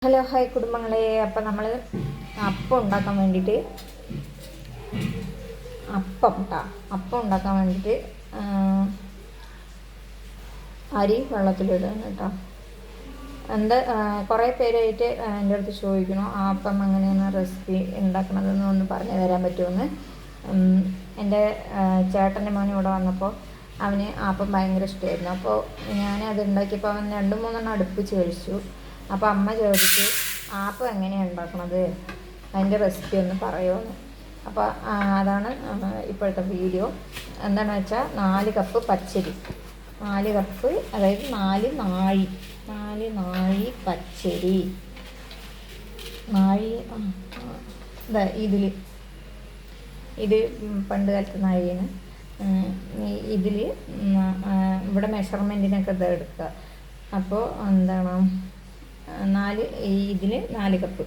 Hello hi കുടുംബങ്ങളെ. അപ്പം നമ്മൾ അപ്പം ഉണ്ടാക്കാൻ വേണ്ടിയിട്ട് അപ്പം ഉണ്ടാക്കാൻ വേണ്ടിയിട്ട് അരി വെള്ളത്തിലിടുകയാണ് കേട്ടോ. എന്താ കുറേ പേരായിട്ട് എൻ്റെ അടുത്ത് ചോദിക്കണം ആ അപ്പം എങ്ങനെയാണ് റെസിപ്പി ഉണ്ടാക്കണതെന്ന് ഒന്ന് പറഞ്ഞു തരാൻ പറ്റുമെന്ന്. എൻ്റെ ചേട്ടൻ്റെ മോൻ ഇവിടെ വന്നപ്പോൾ അവന് അപ്പം ഭയങ്കര ഇഷ്ടമായിരുന്നു. അപ്പോൾ ഞാനത് ഉണ്ടാക്കിയപ്പോൾ അവൻ 2-3 അടുപ്പിച്ച് കഴിച്ചു. അപ്പോൾ അമ്മ ചോദിച്ചു ആപ്പം എങ്ങനെയാണ് ഉണ്ടാക്കണത്, അതിൻ്റെ റെസിപ്പി ഒന്ന് പറയുമെന്ന്. അപ്പോൾ അതാണ് ഇപ്പോഴത്തെ വീഡിയോ. എന്താണെന്ന് വെച്ചാൽ 4 കപ്പ് പച്ചരി, 4 കപ്പ് അതായത് 4 നാഴി പച്ചരി. ഇത് പണ്ട് കാലത്ത് നാഴിയാണ്. ഇതിൽ ഇവിടെ മെഷർമെൻറ്റിനൊക്കെ ഇത് എടുക്കുക. അപ്പോൾ എന്താണ് ഇതിൽ 4 കപ്പ്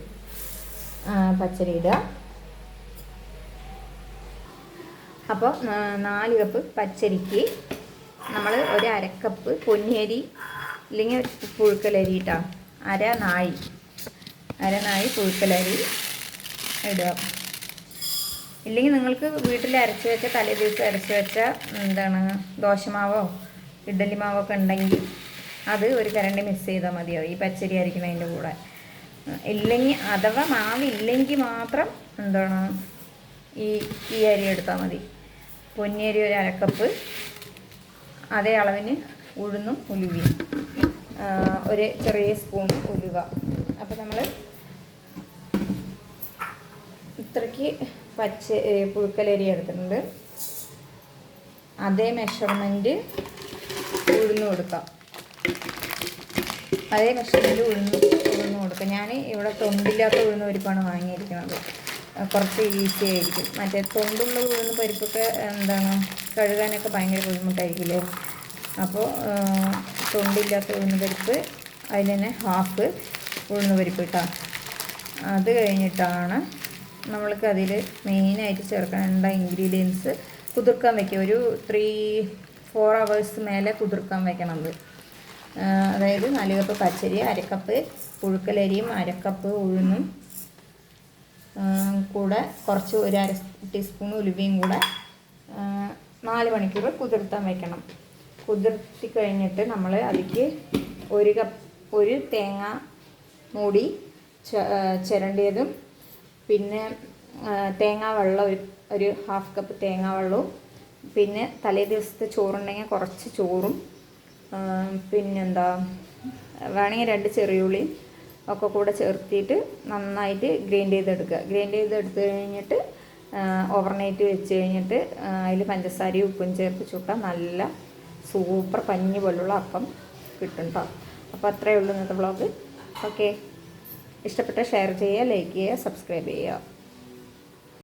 പച്ചരി ഇടുക. അപ്പോൾ 4 കപ്പ് പച്ചരിക്ക് നമ്മൾ ഒരു അരക്കപ്പ് പൊന്നിയരി അല്ലെങ്കിൽ പുഴുക്കലരി ഇട്ടാ അര നാഴി പുഴുക്കലരി ഇടുക. ഇല്ലെങ്കിൽ നിങ്ങൾക്ക് വീട്ടിൽ അരച്ച് വെച്ച തലേ ദിവസം അരച്ച് വെച്ച ദോശമാവോ ഇഡ്ഡലി മാവോ ഒക്കെ ഉണ്ടെങ്കിൽ അത് ഒരു കരണ്ടി മിക്സ് ചെയ്താൽ മതിയാവും ഈ പച്ചരി അരിക്കുന്നതിൻ്റെ കൂടെ. ഇല്ലെങ്കിൽ അഥവാ മാവില്ലെങ്കിൽ മാത്രം ഈ അരി എടുത്താൽ മതി. പൊന്നിയരി ഒരു അരക്കപ്പ്, അതേ അളവിന് ഉഴുന്നും ഉലുവയും, ഒരു ചെറിയ സ്പൂൺ ഉലുവ. അപ്പോൾ നമ്മൾ ഇത്രയ്ക്ക് പുഴുക്കലരി എടുത്തിട്ടുണ്ട്. അതേ മെഷർമെൻറ്റ് ഉഴുന്ന് കൊടുക്കാം, അതേ മെഷർമെൻറ്റ് ഉഴുന്ന് കൊടുക്കാം. ഞാൻ ഇവിടെ തൊണ്ടില്ലാത്ത ഉഴുന്ന് പരിപ്പാണ് വാങ്ങിയിരിക്കുന്നത്, കുറച്ച് ഈസി ആയിരിക്കും. മറ്റേ തൊണ്ടുള്ള ഉഴുന്ന് പരിപ്പൊക്കെ കഴുകാനൊക്കെ ഭയങ്കര ബുദ്ധിമുട്ടായിരിക്കില്ലേ. അപ്പോൾ തൊണ്ടില്ലാത്ത ഉഴുന്ന് പരിപ്പ്, അതിൽ തന്നെ ഹാഫ് ഉഴുന്ന് പരിപ്പ് ഇട്ടാൽ. അത് കഴിഞ്ഞിട്ടാണ് നമ്മൾക്ക് അതിൽ മെയിനായിട്ട് ചേർക്കേണ്ട ഇൻഗ്രീഡിയൻസ് കുതിർക്കാൻ വയ്ക്കുക. ഒരു 3-4 hours മേലെ കുതിർക്കാൻ വെക്കണത്. അതായത് 4 കപ്പ് പച്ചരി, അരക്കപ്പ് പുഴുക്കലരിയും അരക്കപ്പ് ഉഴുന്നും കൂടെ കുറച്ച് ഒരു അര ടീസ്പൂൺ ഉലുവയും കൂടെ 4 മണിക്കൂർ കുതിർത്താൻ വെക്കണം. കുതിർത്തി കഴിഞ്ഞിട്ട് നമ്മൾ അതിലേക്ക് ഒരു തേങ്ങ മൂടി ചിരണ്ടിയതും, പിന്നെ തേങ്ങാ വെള്ളം ഒരു ഹാഫ് കപ്പ് തേങ്ങാ വെള്ളവും, പിന്നെ തലേ ദിവസത്തെ ചോറുണ്ടെങ്കിൽ കുറച്ച് ചോറും, പിന്നെന്താ വേണമെങ്കിൽ 2 ചെറിയുള്ളിയും ഒക്കെ കൂടെ ചേർത്തിട്ട് നന്നായിട്ട് ഗ്രൈൻഡ് ചെയ്തെടുക്കുക. ഗ്രൈൻഡ് ചെയ്തെടുത്ത് കഴിഞ്ഞിട്ട് ഓവർനൈറ്റ് വെച്ച് കഴിഞ്ഞിട്ട് അതിൽ പഞ്ചസാരയും ഉപ്പും ചേർത്ത് ചുട്ടാൽ നല്ല സൂപ്പർ പഞ്ഞി പോലുള്ള അപ്പം കിട്ടും കേട്ടോ. അപ്പോൾ അത്രയേ ഉള്ളൂ ഇന്നത്തെ വ്ളോഗ്. ഓക്കെ, ഇഷ്ടപ്പെട്ട ഷെയർ ചെയ്യുക, ലൈക്ക് ചെയ്യുക, സബ്സ്ക്രൈബ് ചെയ്യുക.